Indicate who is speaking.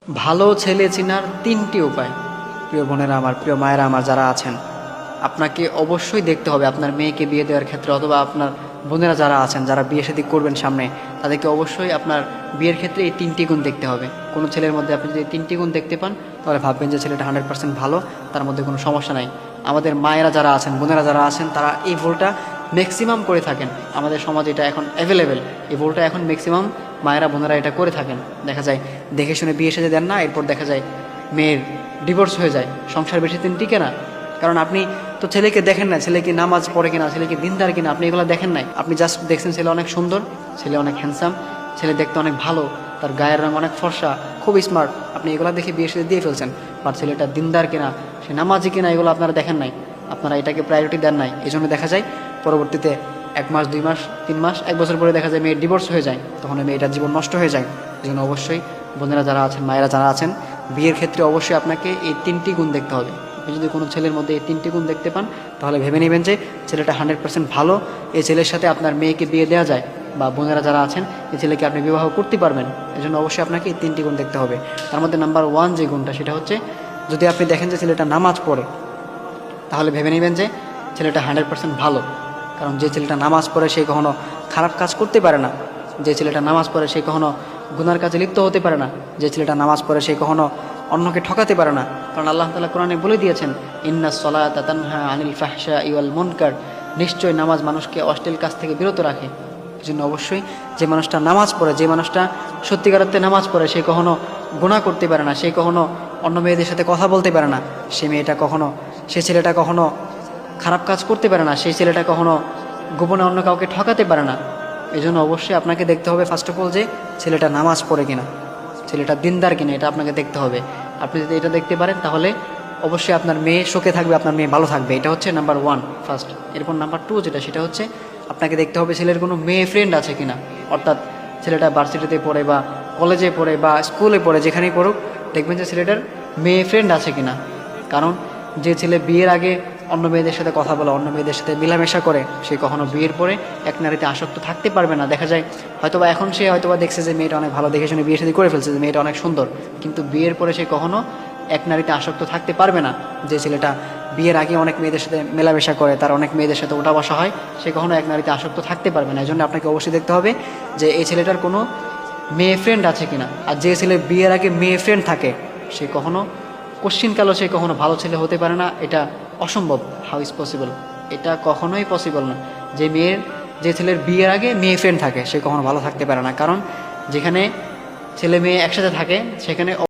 Speaker 1: ভালো ছেলে চেনার ৩টি উপায়। প্রিয় বোনেরা আমার, প্রিয় মায়েরা আমার যারা আছেন, আপনাকে অবশ্যই দেখতে হবে আপনার মেয়েকে বিয়ে দেওয়ার ক্ষেত্রে, অথবা আপনার বোনেরা যারা আছেন যারা বিয়ে শাদী করবেন সামনে, তাদেরকে অবশ্যই আপনার বিয়ের ক্ষেত্রে এই ৩টি গুণ দেখতে হবে। কোনো ছেলের মধ্যে আপনি যদি ৩টি গুণ দেখতে পান, তাহলে ভাববেন যে ছেলেটা 100% ভালো, তার মধ্যে কোনো সমস্যা নাই। আমাদের মায়েরা যারা আছেন, বোনেরা যারা আছেন, তারা এই ভুলটা ম্যাক্সিমাম করে থাকেন। আমাদের সমাজে এটা এখন অ্যাভেলেবেল, এই ভুলটা এখন ম্যাক্সিমাম মায়েরা বোনেরা এটা করে থাকেন। দেখা যায় দেখে শুনে বিয়ে সেজে দেন না, এরপর দেখা যায় মেয়ের ডিভোর্স হয়ে যায়, সংসার বেশি দিন টিকে না। কারণ আপনি তো ছেলেকে দেখেন না, ছেলে কি নামাজ পড়ে কিনা, ছেলে কি দিনদার কিনা, আপনি এগুলো দেখেন নাই। আপনি জাস্ট দেখছেন ছেলে অনেক সুন্দর, ছেলে অনেক হ্যান্ডসাম, ছেলে দেখতে অনেক ভালো, তার গায়ের রং অনেক ফর্সা, খুব স্মার্ট, আপনি এগুলো দেখে বিয়ে সেজে দিয়ে ফেলছেন। বাট ছেলেটা দিনদার কিনা, সে নামাজি কিনা, এগুলো আপনারা দেখেন নাই, আপনারা এটাকে প্রায়োরিটি দেন নাই। এই জন্য দেখা যায় পরবর্তীতে 1 মাস 2 মাস 3 মাস 1 বছর পরে দেখা যায় মেয়ের ডিভোর্স হয়ে যায়, তখন মেয়েটার জীবন নষ্ট হয়ে যায়। এই জন্য অবশ্যই বোনেরা যারা আছেন, মায়েরা যারা আছেন, বিয়ের ক্ষেত্রে অবশ্যই আপনাকে এই 3টি গুণ দেখতে হবে। আপনি যদি কোনো ছেলের মধ্যে এই 3টি গুণ দেখতে পান, তাহলে ভেবে নেবেন যে ছেলেটা 100% ভালো, এই ছেলের সাথে আপনার মেয়েকে বিয়ে দেওয়া যায়, বা বোনেরা যারা আছেন এই ছেলেকে আপনি বিবাহ করতে পারবেন। এই জন্য অবশ্যই আপনাকে এই 3টি গুণ দেখতে হবে। তার মধ্যে নাম্বার 1 যে গুণটা, সেটা হচ্ছে যদি আপনি দেখেন যে ছেলেটা নামাজ পড়ে, তাহলে ভেবে নেবেন যে ছেলেটা 100% ভালো। কারণ যে ছেলেটা নামাজ পড়ে সে কখনো খারাপ কাজ করতে পারে না, যে ছেলেটা নামাজ পড়ে সে কখনো গুনার কাজে লিপ্ত হতে পারে না, যে ছেলেটা নামাজ পড়ে সে কখনো অন্যকে ঠকাতে পারে না। কারণ আল্লাহ তাআলা কোরআনে বলে দিয়েছেন, ইন্নাস সালাতা তানহা আনিল ফাহশাই ওয়াল মুনকার, নিশ্চয় নামাজ মানুষকে অশ্লীল কাজ থেকে বিরত রাখে। এই জন্য অবশ্যই যে মানুষটা নামাজ পড়ে, যে মানুষটা সত্যিকার অর্থে নামাজ পড়ে, সে কখনো গুনাহ করতে পারে না, সে কখনো অন্য মেয়েদের সাথে কথা বলতে পারে না, সে মেয়েটা কখনো, সে ছেলেটা কখনো খারাপ কাজ করতে পারে না, সেই ছেলেটা কখনো গোপনে অন্য কাউকে ঠকাতে পারে না। এই জন্য অবশ্যই আপনাকে দেখতে হবে ফার্স্ট অফ অল যে ছেলেটা নামাজ পড়ে কিনা, ছেলেটা দিনদার কিনা, এটা আপনাকে দেখতে হবে। আপনি যদি এটা দেখতে পারেন, তাহলে অবশ্যই আপনার মেয়ে সুখে থাকবে, আপনার মেয়ে ভালো থাকবে। এটা হচ্ছে নাম্বার 1 ফার্স্ট। এরপর নাম্বার 2 যেটা, সেটা হচ্ছে আপনাকে দেখতে হবে ছেলের কোনো মেয়ে ফ্রেন্ড আছে কিনা। অর্থাৎ ছেলেটা ভার্সিটিতে পড়ে বা কলেজে পড়ে বা স্কুলে পড়ে, যেখানেই পড়ুক, দেখবেন যে ছেলেটার মেয়ে ফ্রেন্ড আছে কিনা। কারণ যে ছেলে বিয়ের আগে অন্য মেয়েদের সাথে কথা বলে, অন্য মেয়েদের সাথে মেলামেশা করে, সে কখনো বিয়ের পরে এক নারীতে আসক্ত থাকতে পারবে না। দেখা যায় হয়তোবা এখন সে হয়তোবা দেখছে যে মেয়েটা অনেক ভালো, দেখে শুনে বিয়ে শাদী করে ফেলছে, যে মেয়েটা অনেক সুন্দর, কিন্তু বিয়ের পরে সে কখনো এক নারীতে আসক্ত থাকতে পারবে না। যে ছেলেটা বিয়ের আগে অনেক মেয়েদের সাথে মেলামেশা করে, তার অনেক মেয়েদের সাথে ওঠা বসা হয়, সে কখনো এক নারীতে আসক্ত থাকতে পারবে না। এই জন্য আপনাকে অবশ্যই দেখতে হবে যে এই ছেলেটার কোনো মেয়ে ফ্রেন্ড আছে কিনা। আর যে ছেলে বিয়ের আগে মেয়ে ফ্রেন্ড থাকে, সে কখনো কোশ্চিনকালও সে কখনো ভালো ছেলে হতে পারে না। এটা অসম্ভব। How is possible? এটা কখনোই পসিবল না যে ছেলের বিয়ের আগে মেয়ে ফ্রেন্ড থাকে, সে কখনো ভালো থাকতে পারে না। কারণ যেখানে ছেলে মেয়ে একসাথে থাকে, সেখানে